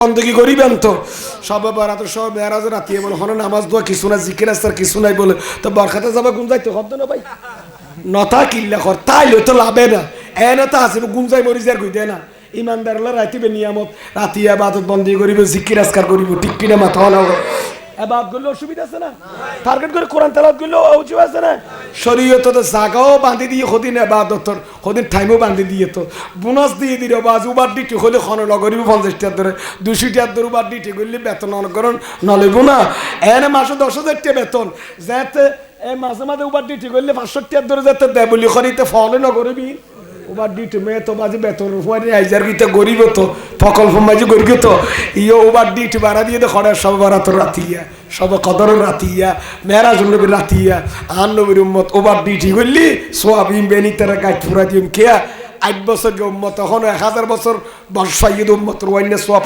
বন্দী করিবেন তো সব বারাত সব মেরাজ রাতি বলে হন নামাজ দোয়া কিছু না জিকির আসার কিছু নাই বলে তো বরখাতে যাবে গুঞ্জাইতে হতো না ভাই নথা কিল্লা কর তাইলে তো লাভে না এনে তো আছে গুঞ্জাই মরি যার কই দেয় না ইমানদার হলে রাতিবে নিয়ামত রাতি আবাদত বন্দী করিবে জিকির আজকার করিব ঠিক কিনা মাথা হলো এবাদ করলে অসুবিধা আছে না টার্গেট করে কোরআন তেলাওয়াত করলে অজু আছে না শরীয়ত তো জাগাও বাঁধি দিয়ে হদিন এবাদতর হদিন টাইমও বাঁধি দিয়ে তো বোনাস দিয়ে দিল বাজ উবার ডিটি হলে খন লগরিব 50 টাকার ধরে 200 টাকার ধরে উবার ডিটি করলে বেতন অনকরণ নলইব না এনে মাসে 10,000 টাকা বেতন যাতে এই মাঝে মাঝে উবার ডিটি করলে 500 টাকার ধরে যাতে দেয় বলি খরিতে ফলে নগরবি উবার ডিটি মেয়ে তো বাজে বেতন হুয়ারি হাজার গিতে গরিব তো প্রকল্প মাঝে গরিব তো ইয়ে উবার ডিটি বাড়া দিয়ে খড়ের সব বারাত রাতিয়া সব কদর রাতিয়া মেরাজ নবীর রাতিয়া আন নবীর উম্মত উবার ডিটি করলি সোয়াবিন বেনি তারা গাছ ফুরা দিম খেয়া 8 বছর উম্মত এখন 1000 বছর বর্ষাইয়ে উম্মত রোয়াইনে সোয়াব